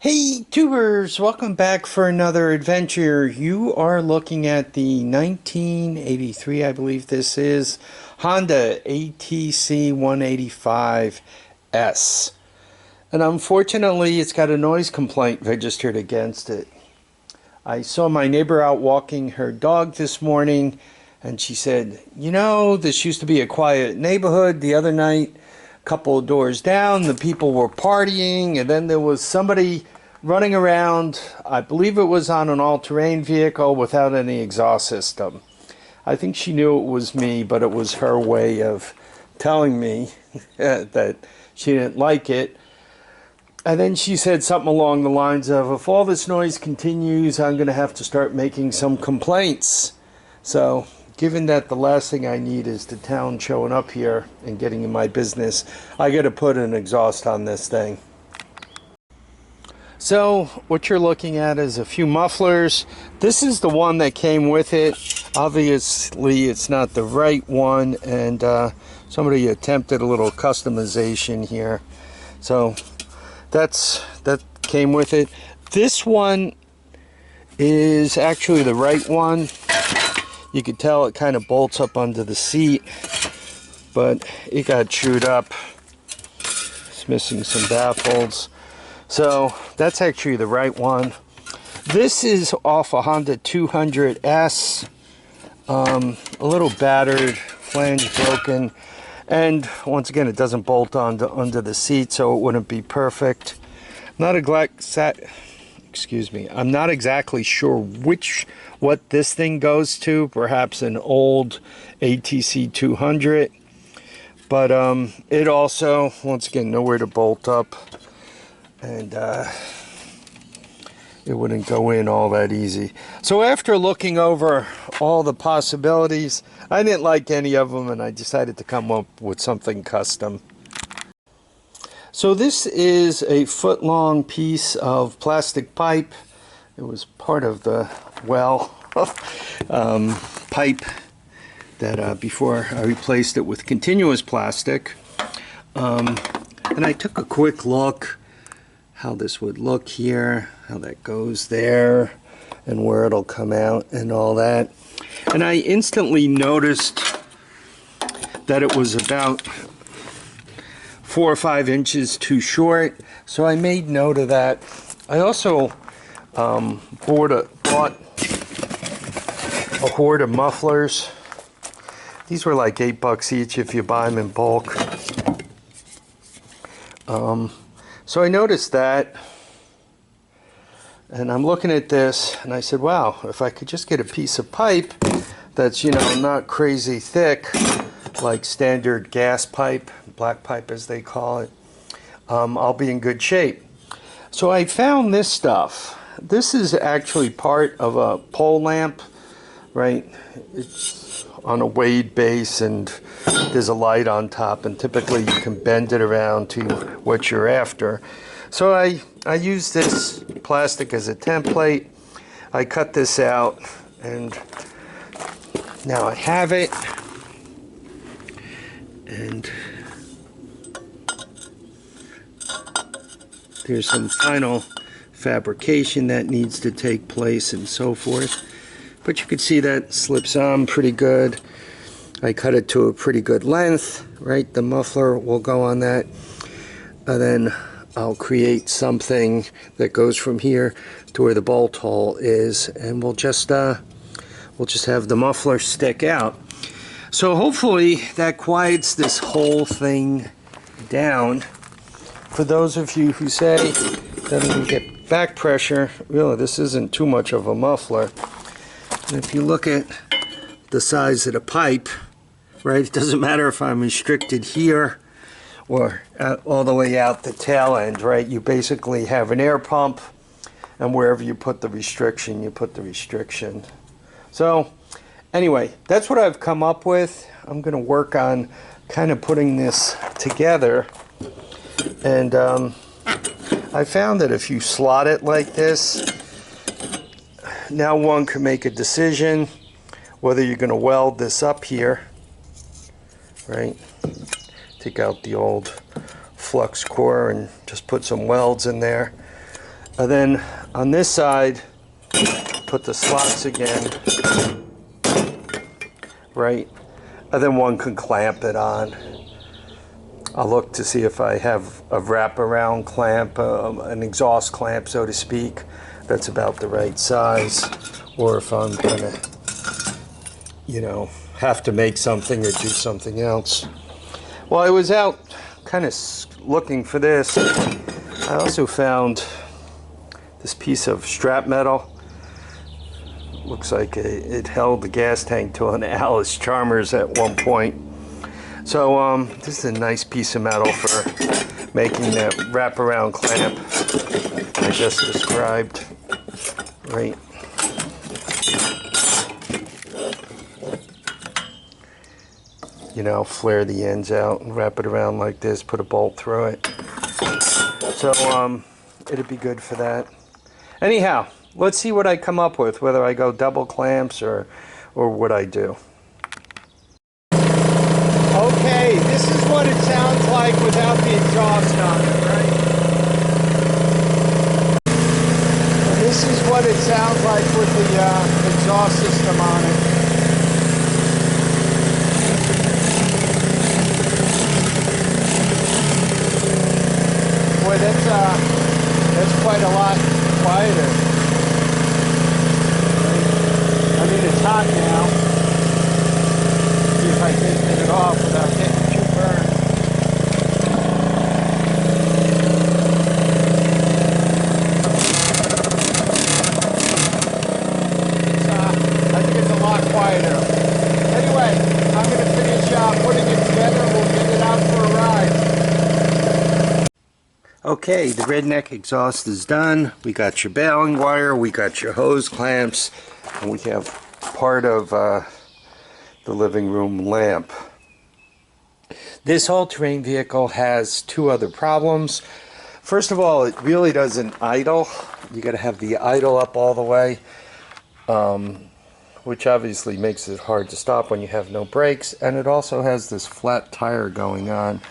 Hey tubers, welcome back for another adventure. You are looking at the 1983, I believe this is, Honda ATC185S. And unfortunately, it's got a noise complaint registered against it. I saw my neighbor out walking her dog this morning, and she said, you know, this used to be a quiet neighborhood. The other night, a couple of doors down, the people were partying, and then there was somebody running around, I believe it was on an all-terrain vehicle without any exhaust system. I think she knew it was me, but it was her way of telling me that she didn't like it. And then she said something along the lines of, if all this noise continues, I'm going to have to start making some complaints. So, given that the last thing I need is the town showing up here and getting in my business, I got to put an exhaust on this thing. So what you're looking at is a few mufflers. This is the one that came with it. Obviously it's not the right one, and somebody attempted a little customization here. So that came with it. This one is actually the right one. You can tell it kind of bolts up under the seat, but it got chewed up. It's missing some baffles. So that's actually the right one. This is off a Honda 200S. A little battered, flange broken, and once again it doesn't bolt on under the seat, so it wouldn't be perfect. I'm not exactly sure what this thing goes to. Perhaps an old ATC 200, but it also, once again, nowhere to bolt up. And it wouldn't go in all that easy. So after looking over all the possibilities, I didn't like any of them, and I decided to come up with something custom. So this is a foot-long piece of plastic pipe. It was part of the pipe that before I replaced it with continuous plastic. And I took a quick look how this would look here, how that goes there, and where it'll come out and all that. And I instantly noticed that it was about 4 or 5 inches too short, so I made note of that. I also bought a hoard of mufflers. These were like $8 each if you buy them in bulk. So I noticed that, and I'm looking at this, and I said, wow, if I could just get a piece of pipe that's, you know, not crazy thick, like standard gas pipe, black pipe as they call it, I'll be in good shape. So I found this stuff. This is actually part of a pole lamp, right? It's on a weighted base, and there's a light on top, and typically you can bend it around to what you're after. So I use this plastic as a template. I cut this out, and now I have it. And there's some final fabrication that needs to take place and so forth. But you can see that slips on pretty good. I cut it to a pretty good length, right? The muffler will go on that. And then I'll create something that goes from here to where the bolt hole is, and we'll just have the muffler stick out. So hopefully that quiets this whole thing down. For those of you who say that you get back pressure, really this isn't too much of a muffler. And if you look at the size of the pipe, right, it doesn't matter if I'm restricted here or all the way out the tail end, right? You basically have an air pump, and wherever you put the restriction, you put the restriction. So anyway, that's what I've come up with. I'm going to work on kind of putting this together. And I found that if you slot it like this, now one can make a decision whether you're going to weld this up here, right? Take out the old flux core and just put some welds in there. And then on this side, put the slots again, right? And then one can clamp it on. I'll look to see if I have a wraparound clamp, an exhaust clamp, so to speak, that's about the right size, or if I'm gonna, you know, have to make something or do something else. Well, I was out kind of looking for this. I also found this piece of strap metal. Looks like it held the gas tank to an Alice Chalmers at one point. So this is a nice piece of metal for making that wraparound clamp I just described. Right. You know, flare the ends out and wrap it around like this, put a bolt through it. So it'd be good for that. Anyhow, let's see what I come up with, whether I go double clamps or what I do. Okay, this is what it sounds like without the exhaust on it, right? This is what it sounds like with the exhaust system on it. Boy, that's quite a lot quieter. I mean, it's hot now. See if I can get it off without getting too burned. I think it's a lot quieter. Anyway, I'm going to finish putting it together and we'll get it out for a ride. Okay, the redneck exhaust is done. We got your baling wire, we got your hose clamps, and we have part of the living room lamp. This all-terrain vehicle has two other problems. First of all, it really doesn't idle. You got to have the idle up all the way, which obviously makes it hard to stop when you have no brakes, and it also has this flat tire going on.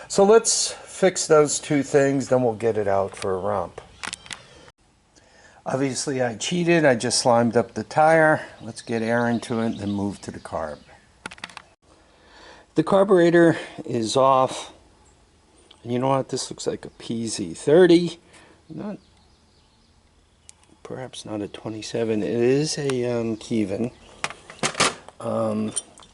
So let's fix those two things, then we'll get it out for a romp. Obviously I cheated, I just slimed up the tire. Let's get air into it, then move to the carb. The carburetor is off. And you know what, this looks like a PZ30. Perhaps not a 27. It is a Kevin.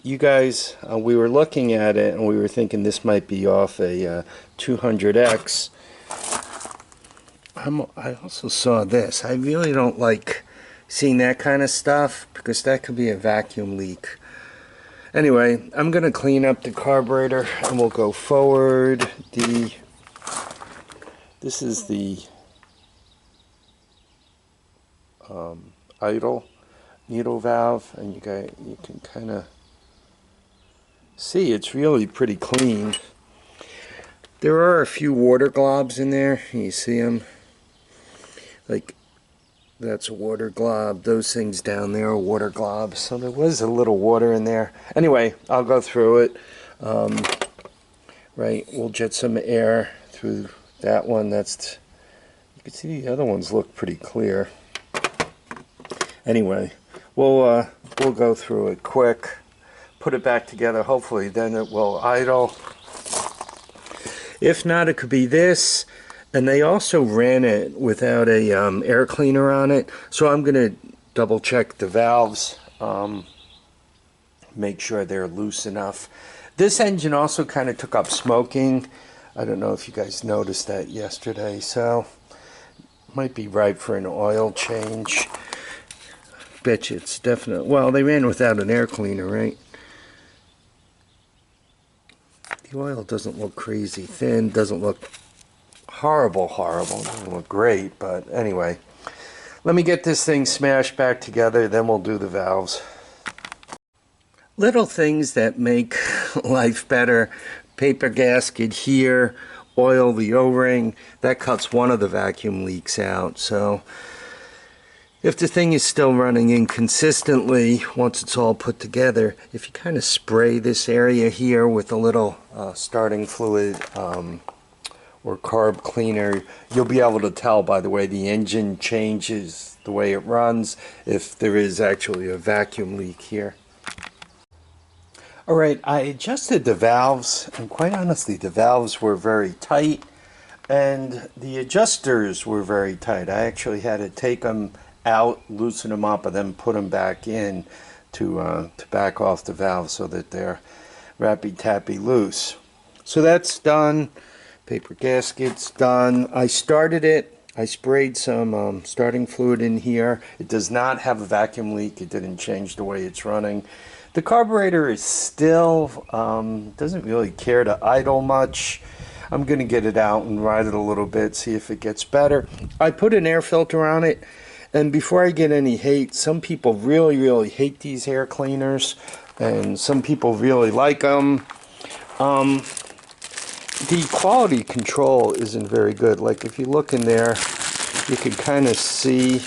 You guys, we were looking at it and we were thinking this might be off a 200X. I also saw this. I really don't like seeing that kind of stuff because that could be a vacuum leak. Anyway, I'm going to clean up the carburetor and we'll go forward. This is the idle needle valve, and you can kind of see it's really pretty clean. There are a few water globs in there. You see them? Like, that's a water glob. Those things down there are water globs. So there was a little water in there. Anyway, I'll go through it. Right, we'll jet some air through that one. You can see the other ones look pretty clear. Anyway, we'll go through it quick. Put it back together. Hopefully, then it will idle. If not, it could be this. And they also ran it without a air cleaner on it, so I'm going to double check the valves, make sure they're loose enough. This engine also kind of took up smoking. I don't know if you guys noticed that yesterday, so might be ripe for an oil change. Bet you it's definitely, well, they ran without an air cleaner, right? The oil doesn't look crazy thin, doesn't look horrible, doesn't look great, but anyway, let me get this thing smashed back together, then we'll do the valves. Little things that make life better: paper gasket here, oil the O-ring. That cuts one of the vacuum leaks out. So if the thing is still running inconsistently once it's all put together, if you kind of spray this area here with a little starting fluid, or carb cleaner, you'll be able to tell by the way the engine changes, the way it runs, if there is actually a vacuum leak here. Alright, I adjusted the valves, and quite honestly the valves were very tight and the adjusters were very tight. I actually had to take them out, loosen them up, and then put them back in to back off the valves so that they're rappy-tappy loose. So that's done. Paper gasket's done. I started it. I sprayed some starting fluid in here. It does not have a vacuum leak. It didn't change the way it's running. The carburetor is still, doesn't really care to idle much. I'm going to get it out and ride it a little bit, see if it gets better. I put an air filter on it, and before I get any hate, some people really hate these air cleaners, and some people really like them. The quality control isn't very good. Like if you look in there, you can kind of see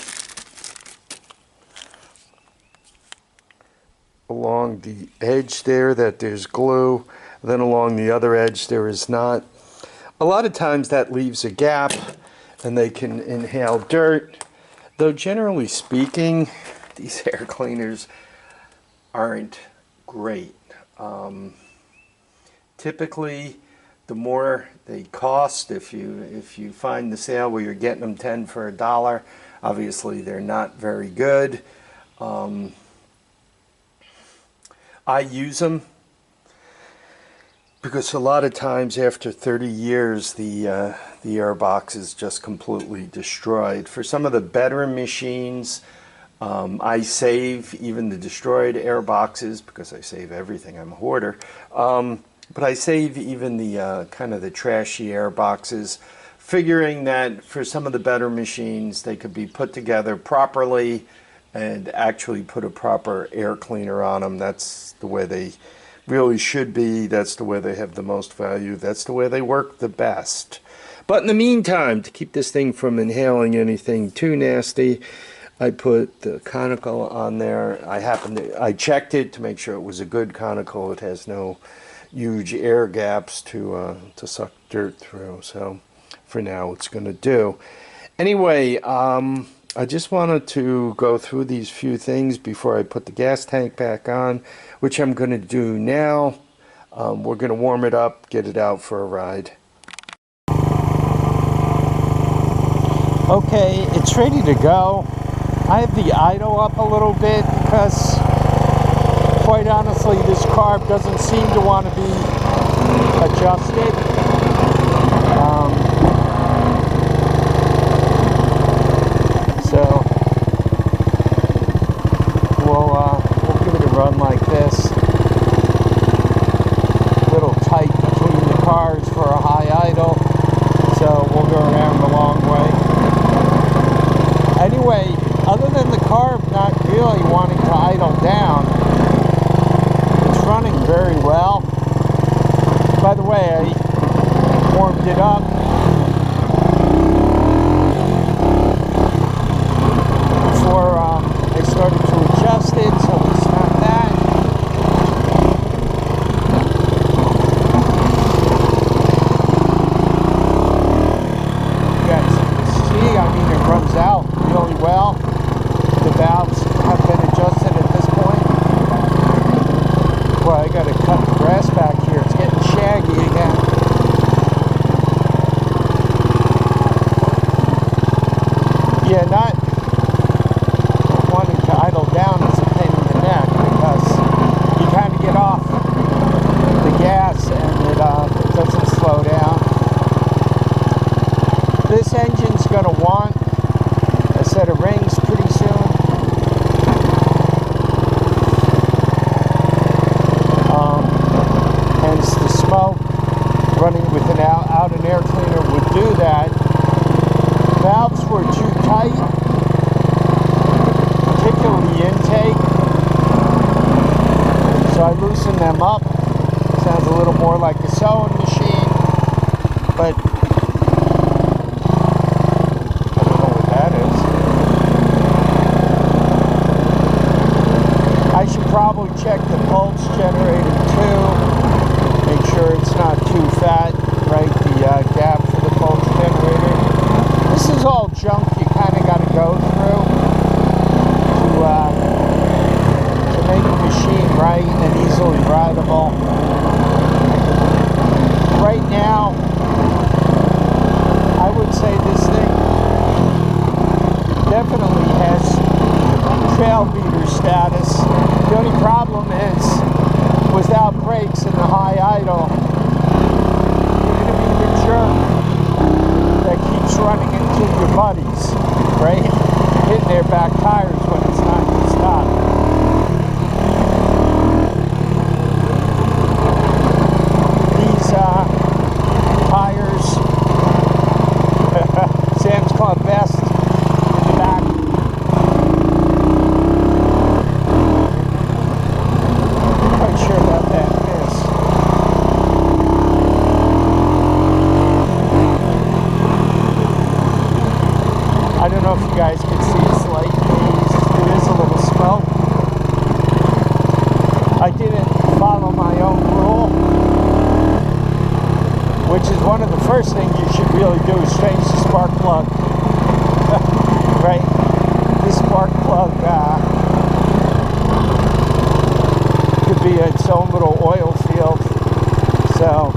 along the edge there that there's glue, then along the other edge there is not. A lot of times that leaves a gap and they can inhale dirt, though generally speaking these air cleaners aren't great. Typically the more they cost, if you find the sale where you're getting them 10 for $1, obviously they're not very good. I use them because a lot of times after 30 years the air box is just completely destroyed. For some of the better machines, I save even the destroyed air boxes because I save everything. I'm a hoarder. But I save even the kind of the trashy air boxes, figuring that for some of the better machines they could be put together properly and actually put a proper air cleaner on them. That's the way they really should be. That's the way they have the most value. That's the way they work the best. But in the meantime, to keep this thing from inhaling anything too nasty, I put the conical on there. I checked it to make sure it was a good conical. It has no huge air gaps to suck dirt through. So for now it's going to do. Anyway, I just wanted to go through these few things before I put the gas tank back on, which I'm going to do now. We're going to warm it up, get it out for a ride. Okay, it's ready to go. I have the idle up a little bit because quite honestly this carb doesn't seem to want to be adjusted. So we'll give it a run like this. A little tight between the cars for a high idle, so we'll go around the long way. Anyway, other than the carb not really wanting to idle down, it's running very well. By the way, I warmed it up. I started to adjust it, so we stopped that. You guys can see, I mean, it runs out really well. The valves have been adjusted at this point. Well, I got to cut the grass back here. It's getting shaggy again. Yeah, not wanting to idle down is a pain in the neck because you kind of get off the gas and it doesn't slow down. This engine's going to want a set of rings pretty soon. Hence the smoke. Running with out an air cleaner would do that. Valves were too tight, particularly the intake, so I loosened them up. Sounds a little more like a sewing machine, but I don't know what that is. I should probably check the pulse generator too, make sure it's not too fat, right? The gap for the is all junk you kind of got to go through to make the machine right and easily rideable. Right now, I would say this thing definitely has trail beater status. The only problem is, without brakes in the high idle, you're going to be the jerk that keeps running into your buddies, right? Hitting their back tires when it's time to stop. These tires, Sam's Club vest in the back. Not quite sure about that miss. I don't know if you guys can see a slight haze. There is a little smoke. I didn't follow my own rule, which is one of the first things you should really do is change the spark plug. Right? This spark plug could be its own little oil field. So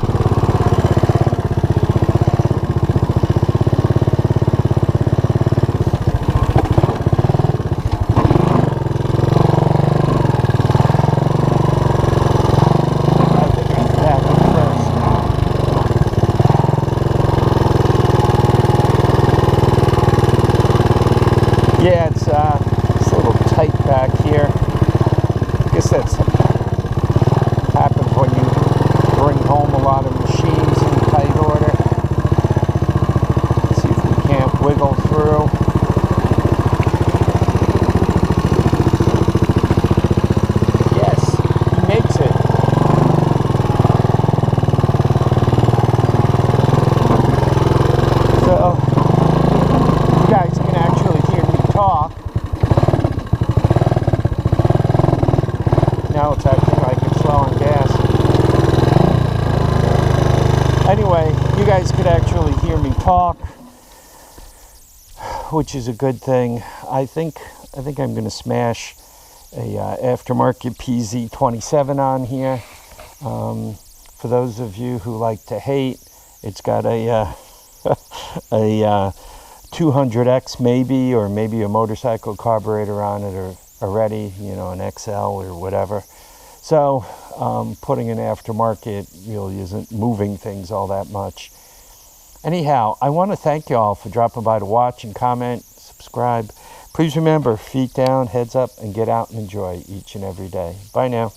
yeah, it's a little tight back here. I guess that's happens when you bring home a lot of machines in tight order. Let's see if we can't wiggle through. Yes, he makes it. So, you guys can actually hear me talk. Now it's acting like it's slow on gas. Anyway, you guys could actually hear me talk, which is a good thing. I think I'm going to smash a aftermarket PZ27 on here. For those of you who like to hate, it's got a a 200X maybe, or maybe a motorcycle carburetor on it or already, you know, an XL or whatever. So putting an aftermarket really isn't moving things all that much. Anyhow, I want to thank you all for dropping by to watch and comment, subscribe. Please remember, feet down, heads up, and get out and enjoy each and every day. Bye now.